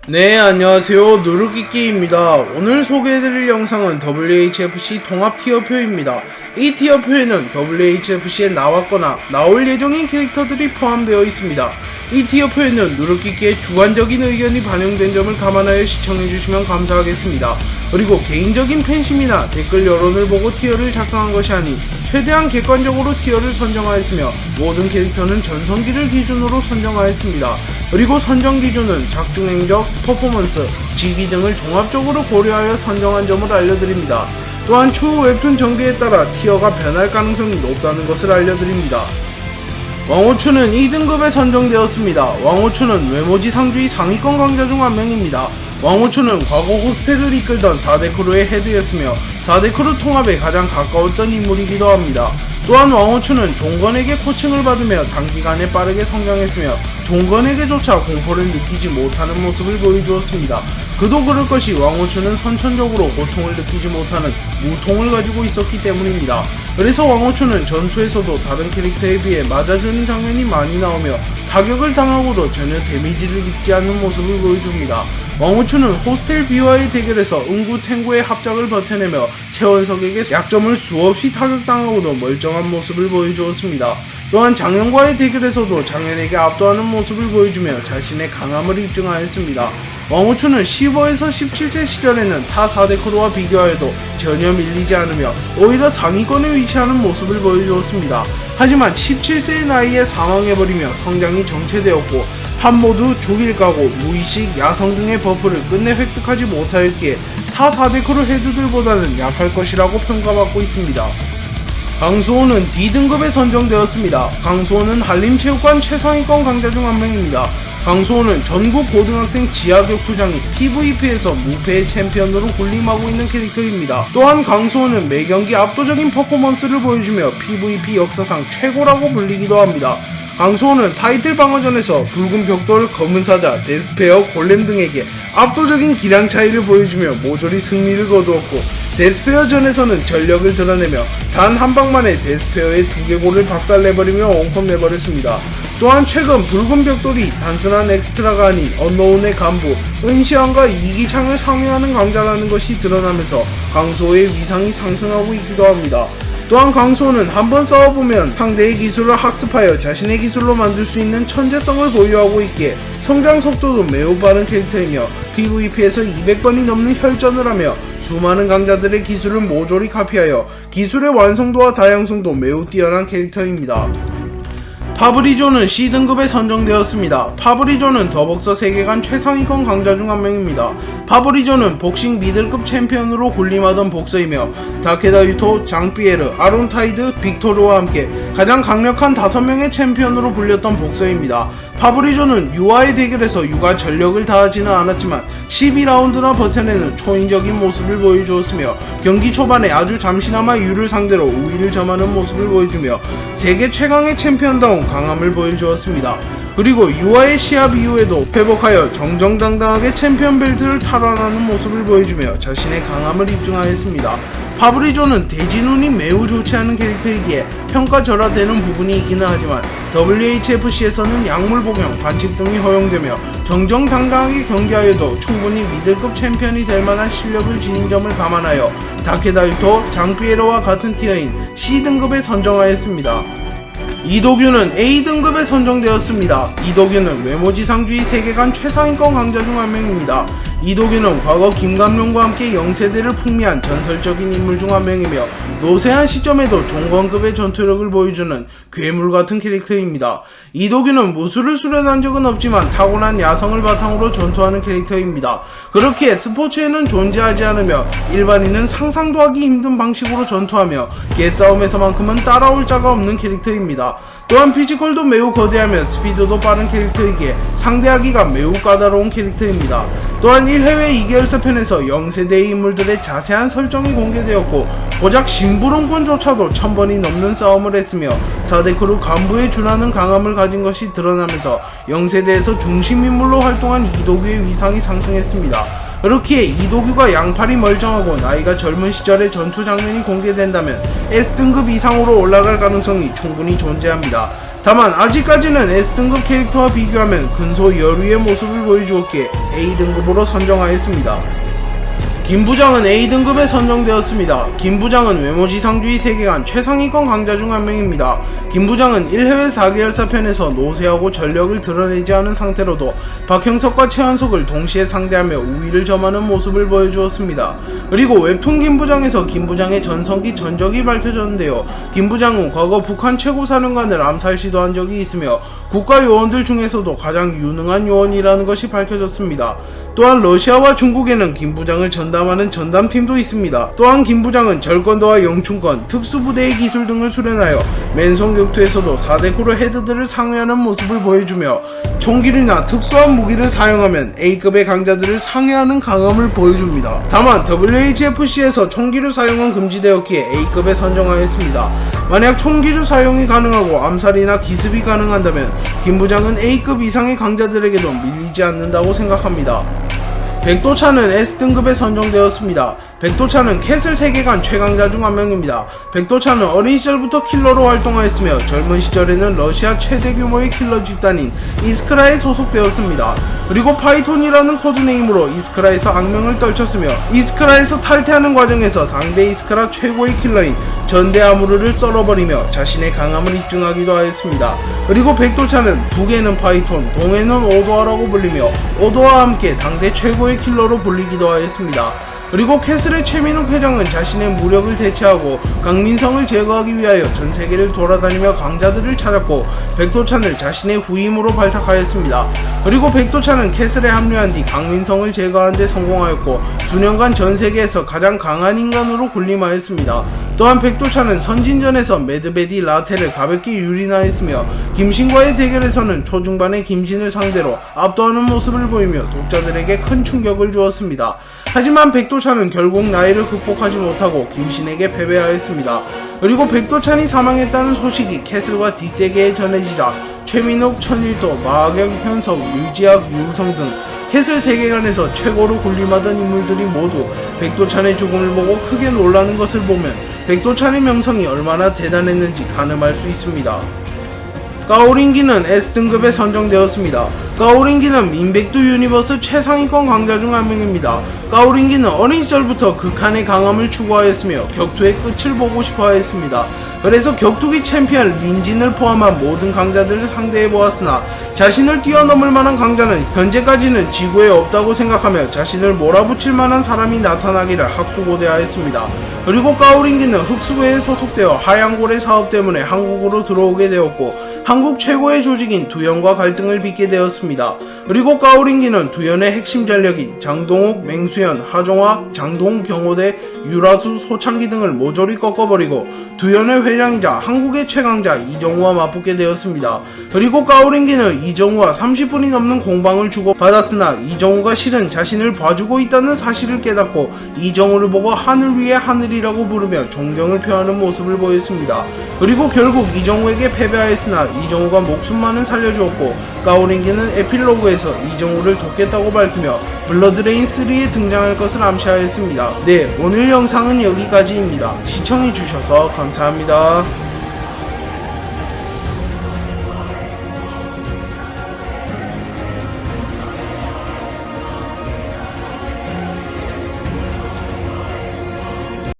네, 안녕하세요. 누르끼끼입니다. 오늘 소개해드릴 영상은 WHFC 통합 티어표입니다. 이 티어표에는 WHFC에 나왔거나 나올 예정인 캐릭터들이 포함되어 있습니다. 이 티어표에는 누르끼끼의 주관적인 의견이 반영된 점을 감안하여 시청해주시면 감사하겠습니다. 그리고 개인적인 팬심이나 댓글 여론을 보고 티어를 작성한 것이 아닌 최대한 객관적으로 티어를 선정하였으며 모든 캐릭터는 전성기를 기준으로 선정하였습니다. 그리고 선정 기준은 작중 행적, 퍼포먼스, 직위 등을 종합적으로 고려하여 선정한 점을 알려드립니다. 또한 추후 웹툰 전개에 따라 티어가 변할 가능성이 높다는 것을 알려드립니다. 왕호추는 2등급에 선정되었습니다. 왕호추는 외모지 상주의 상위권 강자 중 한 명입니다. 왕호추는 과거 호스텔을 이끌던 4대 크루의 헤드였으며 4대 크루 통합에 가장 가까웠던 인물이기도 합니다. 또한 왕호추는 종건에게 코칭을 받으며 단기간에 빠르게 성장했으며 종건에게조차 공포를 느끼지 못하는 모습을 보여주었습니다. 그도 그럴 것이 왕호추는 선천적으로 고통을 느끼지 못하는 무통을 가지고 있었기 때문입니다. 그래서 왕호추는 전투에서도 다른 캐릭터에 비해 맞아주는 장면이 많이 나오며 타격을 당하고도 전혀 데미지를 입지 않는 모습을 보여줍니다. 왕호추는 호스텔 B와의 대결에서 응구 탱구의 합작을 버텨내며 최원석에게 약점을 수없이 타격당하고도 멀쩡한 모습을 보여주었습니다. 또한 장현과의 대결에서도 장현에게 압도하는 모습을 보여주며 자신의 강함을 입증하였습니다. 왕호추는 15에서 17세 시절에는 타 4대 크루와 비교하여도 전혀 밀리지 않으며 오히려 상위권에 위치하는 모습을 보여주었습니다. 하지만 17세의 나이에 사망해버리며 성장이 정체되었고 한모두 죽일 각오, 무의식, 야성 등의 버프를 끝내 획득하지 못하였기에 타 4대 크루 헤드들보다는 약할 것이라고 평가받고 있습니다. 강수호는 D등급에 선정되었습니다. 강수호는 한림체육관 최상위권 강자 중 한 명입니다. 강수호는 전국 고등학생 지하격투장이 PVP에서 무패의 챔피언으로 군림하고 있는 캐릭터입니다. 또한 강수호는 매경기 압도적인 퍼포먼스를 보여주며 PVP 역사상 최고라고 불리기도 합니다. 강수호는 타이틀 방어전에서 붉은 벽돌, 검은 사자, 데스페어, 골렘 등에게 압도적인 기량 차이를 보여주며 모조리 승리를 거두었고 데스페어전에서는 전력을 드러내며 단 한 방만에 데스페어의 두개골을 박살내버리며 원컵 내버렸습니다. 또한 최근 붉은 벽돌이 단순한 엑스트라가 아닌 언노운의 간부 은시환과 이기창을 상회하는 강자라는 것이 드러나면서 강수호의 위상이 상승하고 있기도 합니다. 또한 강수호는 한번 싸워보면 상대의 기술을 학습하여 자신의 기술로 만들 수 있는 천재성을 보유하고 있기에 성장 속도도 매우 빠른 캐릭터이며 PVP에서 200번이 넘는 혈전을 하며 수많은 강자들의 기술을 모조리 카피하여 기술의 완성도와 다양성도 매우 뛰어난 캐릭터입니다. 파브리조는 C등급에 선정되었습니다. 파브리조는 더벅서 세계관 최상위권 강자 중 한 명입니다. 파브리조는 복싱 미들급 챔피언으로 군림하던 복서이며 다케다 유토, 장피에르, 아론타이드, 빅토르와 함께 가장 강력한 5명의 챔피언으로 불렸던 복서입니다. 파브리조는 유와의 대결에서 유가 전력을 다하지는 않았지만 12라운드나 버텨내는 초인적인 모습을 보여주었으며 경기 초반에 아주 잠시나마 유를 상대로 우위를 점하는 모습을 보여주며 세계 최강의 챔피언다운 강함을 보여주었습니다. 그리고 유와의 시합 이후에도 회복하여 정정당당하게 챔피언 벨트를 탈환하는 모습을 보여주며 자신의 강함을 입증하였습니다. 파브리조는 대진운이 매우 좋지 않은 캐릭터이기에 평가절하되는 부분이 있기는 하지만 WHFC에서는 약물 복용, 반칙 등이 허용되며 정정당당하게 경기하여도 충분히 미들급 챔피언이 될 만한 실력을 지닌 점을 감안하여 다케다 유토, 장피에로와 같은 티어인 C등급에 선정하였습니다. 이도규는 A등급에 선정되었습니다. 이도규는 외모지상주의 세계관 최상위권 강자 중 한 명입니다. 이도규는 과거 김감룡과 함께 영세대를 풍미한 전설적인 인물 중 한 명이며 노쇠한 시점에도 종건급의 전투력을 보여주는 괴물같은 캐릭터입니다. 이도규는 무술을 수련한 적은 없지만 타고난 야성을 바탕으로 전투하는 캐릭터입니다. 그렇기에 스포츠에는 존재하지 않으며 일반인은 상상도 하기 힘든 방식으로 전투하며 개싸움에서만큼은 따라올 자가 없는 캐릭터입니다. 또한 피지컬도 매우 거대하며 스피드도 빠른 캐릭터이기에 상대하기가 매우 까다로운 캐릭터입니다. 또한 1회회 2개월사편에서 영세대의 인물들의 자세한 설정이 공개되었고 고작 심부름꾼조차도 1000번이 넘는 싸움을 했으며 4대 크루 간부에 준하는 강함을 가진 것이 드러나면서 영세대에서 중심인물로 활동한 이도규의 위상이 상승했습니다. 그렇기에 이도규가 양팔이 멀쩡하고 나이가 젊은 시절의 전투 장면이 공개된다면 S등급 이상으로 올라갈 가능성이 충분히 존재합니다. 다만 아직까지는 S등급 캐릭터와 비교하면 근소 여류의 모습을 보여주었기에 A등급으로 선정하였습니다. 김부장은 A등급에 선정되었습니다. 김부장은 외모지상주의 세계관 최상위권 강자 중 한 명입니다. 김부장은 1회회 4계열사 편에서 노쇠하고 전력을 드러내지 않은 상태로도 박형석과 최한석을 동시에 상대하며 우위를 점하는 모습을 보여주었습니다. 그리고 웹툰 김부장에서 김부장의 전성기 전적이 밝혀졌는데요. 김부장은 과거 북한 최고사령관을 암살 시도한 적이 있으며 국가요원들 중에서도 가장 유능한 요원이라는 것이 밝혀졌습니다. 또한 러시아와 중국에는 김부장을 전담하는 전담팀도 있습니다. 또한 김부장은 절권도와 영춘권, 특수부대의 기술 등을 수련하여 맨손 격투에서도 4대9로 헤드들을 상회하는 모습을 보여주며 총기류나 특수한 무기를 사용하면 A급의 강자들을 상회하는 강함을 보여줍니다. 다만 WHFC에서 총기류 사용은 금지되었기에 A급에 선정하였습니다. 만약 총기류 사용이 가능하고 암살이나 기습이 가능한다면 김부장은 A급 이상의 강자들에게도 밀리지 않는다고 생각합니다. 백도차는 S등급에 선정되었습니다. 백도차는 캐슬 세계관 최강자 중 한 명입니다. 백도차는 어린 시절부터 킬러로 활동하였으며 젊은 시절에는 러시아 최대 규모의 킬러 집단인 이스크라에 소속되었습니다. 그리고 파이톤이라는 코드네임으로 이스크라에서 악명을 떨쳤으며 이스크라에서 탈퇴하는 과정에서 당대 이스크라 최고의 킬러인 전대 아무르를 썰어버리며 자신의 강함을 입증하기도 하였습니다. 그리고 백도차는 북에는 파이톤, 동에는 오도아라고 불리며 오도아와 함께 당대 최고의 킬러로 불리기도 하였습니다. 그리고 캐슬의 최민욱 회장은 자신의 무력을 대체하고 강민성을 제거하기 위하여 전 세계를 돌아다니며 강자들을 찾았고 백도찬을 자신의 후임으로 발탁하였습니다. 그리고 백도찬은 캐슬에 합류한 뒤 강민성을 제거하는 데 성공하였고 수년간 전 세계에서 가장 강한 인간으로 군림하였습니다. 또한 백도찬은 선진전에서 매드베디 라테를 가볍게 유린하였으며 김신과의 대결에서는 초중반의 김신을 상대로 압도하는 모습을 보이며 독자들에게 큰 충격을 주었습니다. 하지만 백도찬은 결국 나이를 극복하지 못하고 김신에게 패배하였습니다. 그리고 백도찬이 사망했다는 소식이 캐슬과 뒷세계에 전해지자 최민욱, 천일도, 마하경, 현석, 류지학, 유우성 등 캐슬 세계관에서 최고로 군림하던 인물들이 모두 백도찬의 죽음을 보고 크게 놀라는 것을 보면 백도찬의 명성이 얼마나 대단했는지 가늠할 수 있습니다. 까오링기는 S등급에 선정되었습니다. 까오링기는 민백두 유니버스 최상위권 강자 중 한 명입니다. 까오링기는 어린 시절부터 극한의 강함을 추구하였으며 격투의 끝을 보고 싶어 하였습니다. 그래서 격투기 챔피언 린진을 포함한 모든 강자들을 상대해보았으나 자신을 뛰어넘을 만한 강자는 현재까지는 지구에 없다고 생각하며 자신을 몰아붙일 만한 사람이 나타나기를 학수고대하였습니다. 그리고 까오링기는 흑수고에 소속되어 하양고래 사업 때문에 한국으로 들어오게 되었고 한국 최고의 조직인 두현과 갈등을 빚게 되었습니다. 그리고 까오링기는 두현의 핵심 전력인 장동욱, 맹수현, 하종화, 장동, 경호대, 유라수, 소창기 등을 모조리 꺾어버리고 두현의 회장이자 한국의 최강자 이정우와 맞붙게 되었습니다. 그리고 까오링기는 이정우와 30분이 넘는 공방을 주고받았으나 이정우가 실은 자신을 봐주고 있다는 사실을 깨닫고 이정우를 보고 하늘 위의 하늘이라고 부르며 존경을 표하는 모습을 보였습니다. 그리고 결국 이정우에게 패배하였으나 이정우가 목숨만은 살려주었고 까오링기는 에필로그에서 이정우를 돕겠다고 밝히며 블러드레인 3에 등장할 것을 암시하였습니다. 네, 오늘 영상은 여기까지입니다. 시청해주셔서 감사합니다.